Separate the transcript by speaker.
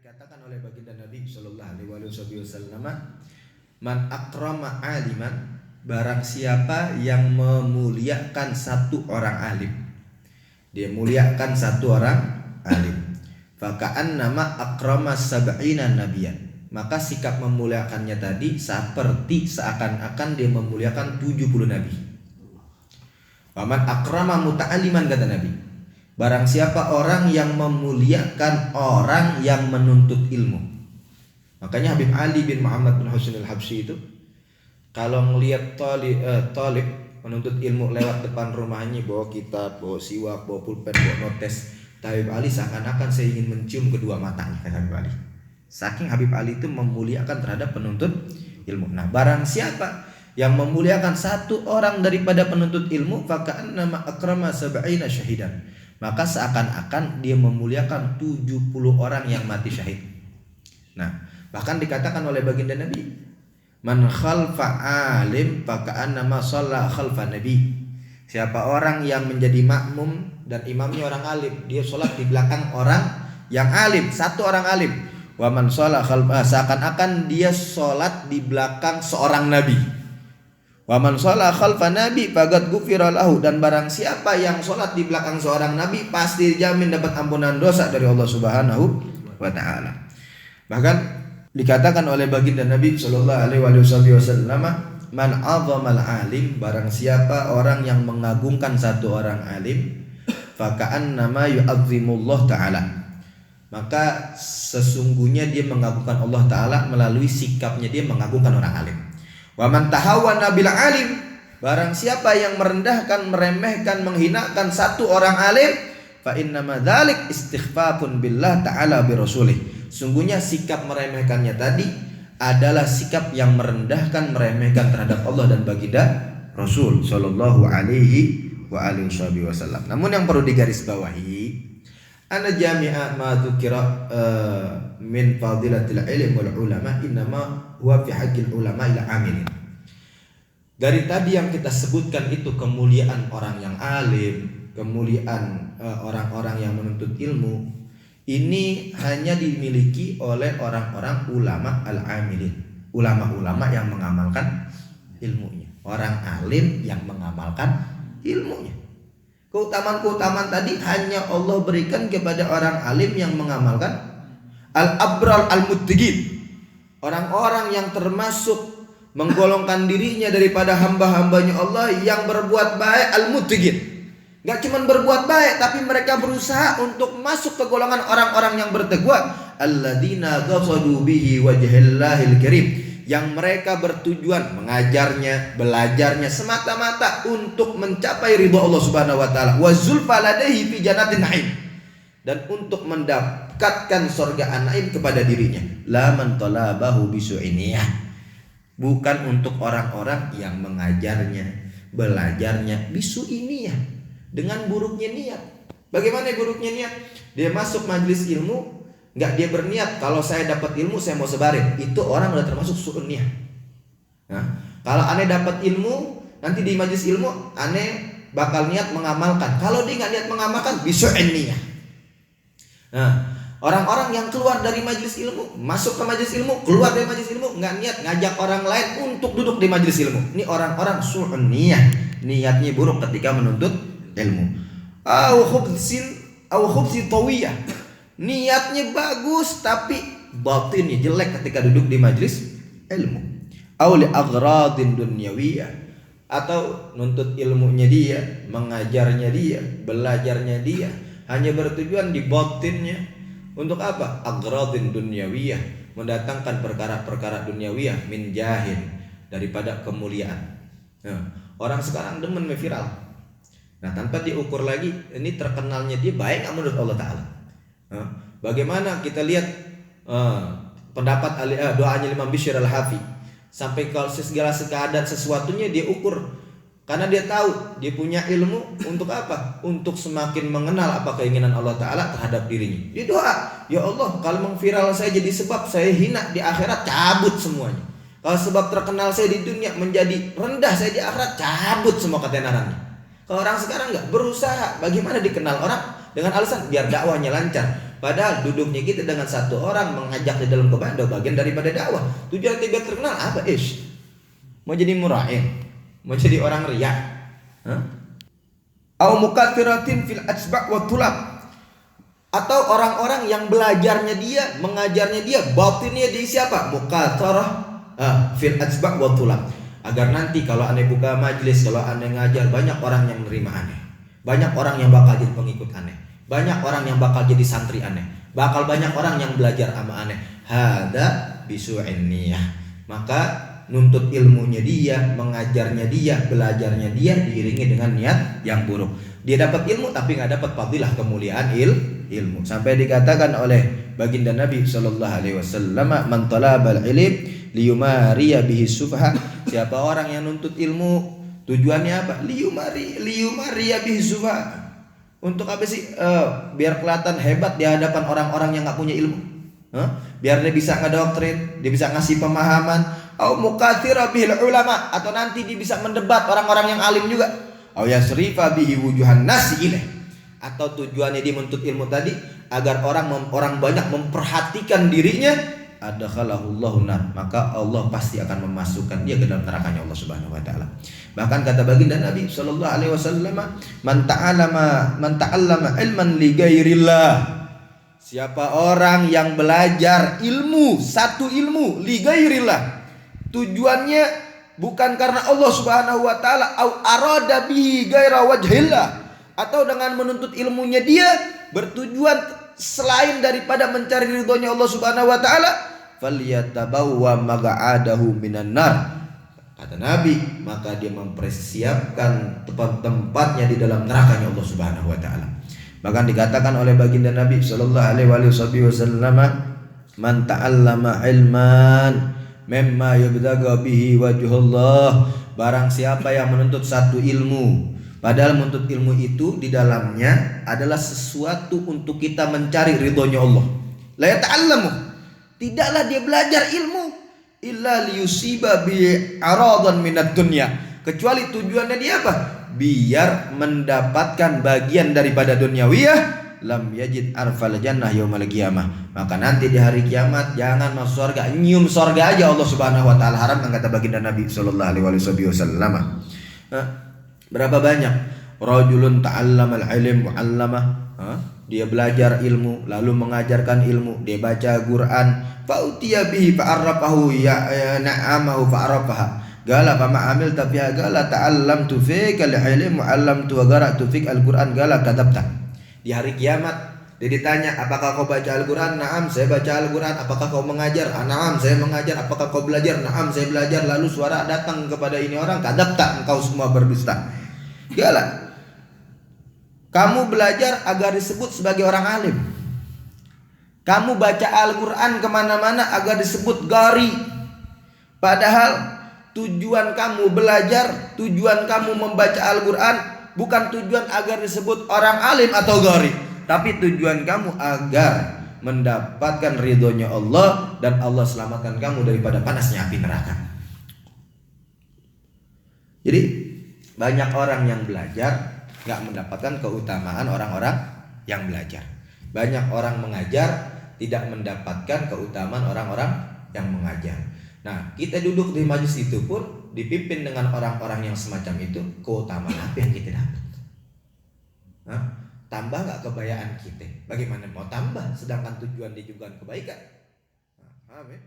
Speaker 1: Dikatakan oleh baginda Nabi Shallallahu Alaihi Wasallam, man akrama aliman, barang siapa yang memuliakan satu orang alim, dia muliakan satu orang alim, faka'an nama akrama sab'ina nabiyan, maka sikap memuliakannya tadi seperti seakan-akan dia memuliakan 70 nabi. Waman akrama muta'aliman, kata Nabi, barang siapa orang yang memuliakan orang yang menuntut ilmu. Makanya Habib Ali bin Muhammad bin Husain al-Habsyi itu kalau ngelihat talib menuntut ilmu lewat depan rumahnya bawa kitab, bawa siwak, bawa pulpen, bawa notes, Habib Ali seakan-akan saya ingin mencium kedua matanya, kata Habib Ali. Saking Habib Ali itu memuliakan terhadap penuntut ilmu. Nah, barang siapa yang memuliakan satu orang daripada penuntut ilmu, faka'annama akrama sab'ina syahidan, maka seakan-akan dia memuliakan 70 orang yang mati syahid. Nah, bahkan dikatakan oleh baginda Nabi, man khalfa alim faka'annama shalla khalfa nabi. Siapa orang yang menjadi makmum dan imamnya orang alim, dia sholat di belakang orang yang alim, satu orang alim. Wa man shalla khalfa, seakan-akan dia sholat di belakang seorang nabi. Wa man shalla khalfa nabi faqad ghufira lahu, dan barang siapa yang sholat di belakang seorang nabi pasti dijamin dapat ampunan dosa dari Allah Subhanahu wa taala. Bahkan dikatakan oleh baginda Nabi sallallahu alaihi wasallam, man 'azzamal alim, barang siapa orang yang mengagungkan satu orang alim, faka'annama yu'azzimullah taala, maka sesungguhnya dia mengagungkan Allah taala melalui sikapnya dia mengagungkan orang alim. Wa man tahawwana bil alim, barang siapa yang merendahkan, meremehkan, menghinakan satu orang alim, fa innama dzalik istighfafun billah ta'ala bi rasulih. Sungguhnya sikap meremehkannya tadi adalah sikap yang merendahkan, meremehkan terhadap Allah dan baginda Rasul sallallahu alaihi wa alihi wasallam. Namun yang perlu digarisbawahi, ana jami'a ma dzukira min fadilatil ilm wal ulama innama huwa fi haqqil ulama ila amilin. Dari tadi yang kita sebutkan itu kemuliaan orang yang alim, kemuliaan orang-orang yang menuntut ilmu, ini hanya dimiliki oleh orang-orang ulama al-amilin, ulama-ulama yang mengamalkan ilmunya, orang alim yang mengamalkan ilmunya. Keutamaan-keutamaan tadi hanya Allah berikan kepada orang alim yang mengamalkan, al-abral al-muttaqin, orang-orang yang termasuk menggolongkan dirinya daripada hamba-hambanya Allah yang berbuat baik, al-muttaqin. Gak cuma berbuat baik, tapi mereka berusaha untuk masuk ke golongan orang-orang yang bertakwa, alladzina qasadu bihi wajhillahil karim, yang mereka bertujuan mengajarnya, belajarnya semata-mata untuk mencapai ridha Allah Subhanahu wa taala, wa zulfa ladaihi fi jannatin na'im, dan untuk mendapatkan surga an-na'im kepada dirinya. La man talabahu bisu'iniyah, bukan untuk orang-orang yang mengajarnya, belajarnya bisu'iniyah, dengan buruknya niat. Bagaimana buruknya niat? Dia masuk majelis ilmu, nggak dia berniat kalau saya dapat ilmu saya mau sebarin, itu orang udah termasuk su'un niyah. Nah, kalau aneh dapat ilmu, nanti di majelis ilmu aneh bakal niat mengamalkan. Kalau dia nggak niat mengamalkan, bisu'in niyah. Nah, orang-orang yang keluar dari majelis ilmu, masuk ke majelis ilmu, keluar dari majelis ilmu, nggak niat ngajak orang lain untuk duduk di majelis ilmu, ini orang-orang su'un niyah, niatnya buruk ketika menuntut ilmu. Au khubsi tawiyah, niatnya bagus tapi batinnya jelek ketika duduk di majelis ilmu. Au li aghradin dunyawiyah, atau nuntut ilmunya dia, mengajarnya dia, belajarnya dia hanya bertujuan di batinnya untuk apa? Aghradin dunyawiyah, mendatangkan perkara-perkara dunyawiyah, min jahin, daripada kemuliaan. Nah, orang sekarang demen viral. Nah, tanpa diukur lagi ini terkenalnya dia baik menurut Allah Ta'ala. Bagaimana kita lihat pendapat doanya Imam Bishr al-Hafi, sampai kalau segala keadaan sesuatunya dia ukur, karena dia tahu dia punya ilmu untuk apa? Untuk semakin mengenal apa keinginan Allah Ta'ala terhadap dirinya. Dia doa, ya Allah, kalau mengviral saya jadi sebab saya hina di akhirat, cabut semuanya. Kalau sebab terkenal saya di dunia menjadi rendah saya di akhirat, cabut semua ketenarannya. Kalau orang sekarang nggak berusaha bagaimana dikenal orang dengan alasan biar dakwahnya lancar, Padahal duduknya kita dengan satu orang mengajak di dalam kebaikan bagian daripada dakwah. Tujuan kita terkenal apa? Mau jadi murain, mau jadi orang riya, au mukaththiratin fil asba' wa tulab, atau orang-orang yang belajarnya dia, mengajarnya dia, batinnya dia siapa? Mukaththirah fil asba' wa tulab. Agar nanti kalau aneh buka majelis, kalau aneh ngajar, banyak orang yang menerima aneh, banyak orang yang bakal jadi pengikut aneh, banyak orang yang bakal jadi santri aneh, bakal banyak orang yang belajar sama aneh. Hada bisu'in niyah. Maka nuntut ilmunya dia, mengajarnya dia, belajarnya dia diiringi dengan niat yang buruk. Dia dapat ilmu tapi nggak dapat fadilah kemuliaan ilmu. Sampai dikatakan oleh baginda Nabi Shallallahu Alaihi Wasallam, man talabal ilm liyumariya bihi sufha. Siapa orang yang nuntut ilmu tujuannya apa? Liyumariya bihi sufha. Untuk apa sih? Biar kelihatan hebat di hadapan orang-orang yang nggak punya ilmu. Biar dia bisa ngedoktrin, dia bisa ngasih pemahaman. Au mukaththira bihil ulama, atau nanti dia bisa mendebat orang-orang yang alim juga. Au yasrifa bihi wujuhan nasi ilaih, atau tujuannya dia menuntut ilmu tadi agar orang banyak memperhatikan dirinya. Adkhalahullahu nar, maka Allah pasti akan memasukkan dia ke dalam nerakanya Allah Subhanahu wa taala. Bahkan kata baginda Nabi sallallahu alaihi wasallam, man ta'allama ilman li ghairillah. Siapa orang yang belajar ilmu, satu ilmu li ghairillah, tujuannya bukan karena Allah Subhanahu wa taala, au arada bihi ghaira wajhillah, atau dengan menuntut ilmunya dia bertujuan selain daripada mencari ridhonya Allah Subhanahu wa taala, falyatabawwa maq'adahu minan nar. Kata Nabi, maka dia mempersiapkan tempat-tempatnya di dalam nerakanya Allah Subhanahu wa taala. Bahkan dikatakan oleh baginda Nabi sallallahu alaihi wasallam, man ta'allama ilman mimma yabtagha bihi wajhullah. Barang siapa yang menuntut satu ilmu, padahal menuntut ilmu itu di dalamnya adalah sesuatu untuk kita mencari ridhonya Allah. La yata'allamu, tidaklah dia belajar ilmu illa liyusiba bi aradan minad dunya, kecuali tujuannya dia apa? Biar mendapatkan bagian daripada duniawiyah. Lam yajid arfal jannah yaumal qiyamah, maka nanti di hari kiamat jangan masuk surga, nyium surga aja Allah Subhanahu wa taala haramkan, kata baginda Nabi sallallahu alaihi wasallam. Berapa banyak rajulun ta'allamal ilm wa 'allamah, dia belajar ilmu lalu mengajarkan ilmu, dia baca Quran, fa'utiya bihi fa'arrafahu ya na'amahu fa'arrafaha, gala fama amil tafiha, gala ta'allamtu fika al-ilm wa 'allamtu wa qara'tu fika al-Quran, gala kadabta. Di hari kiamat dia ditanya, apakah kau baca Al-Quran? Naam, saya baca Al-Quran. Apakah kau mengajar? Naam, saya mengajar. Apakah kau belajar? Naam, saya belajar. Lalu suara datang kepada ini orang, kadabta, engkau semua berdusta. Yalah, kamu belajar agar disebut sebagai orang alim, kamu baca Al-Quran kemana-mana agar disebut qari. Padahal tujuan kamu belajar, tujuan kamu membaca Al-Quran bukan tujuan agar disebut orang alim atau qari, tapi tujuan kamu agar mendapatkan ridhonya Allah dan Allah selamatkan kamu daripada panasnya api neraka. Jadi banyak orang yang belajar gak mendapatkan keutamaan orang-orang yang belajar. Banyak orang mengajar tidak mendapatkan keutamaan orang-orang yang mengajar. Nah, kita duduk di majelis itu pun dipimpin dengan orang-orang yang semacam itu, keutamaan apa yang kita dapat? Tambah gak kebayaan kita? Bagaimana mau tambah sedangkan tujuan dia juga kebaikan? Amin.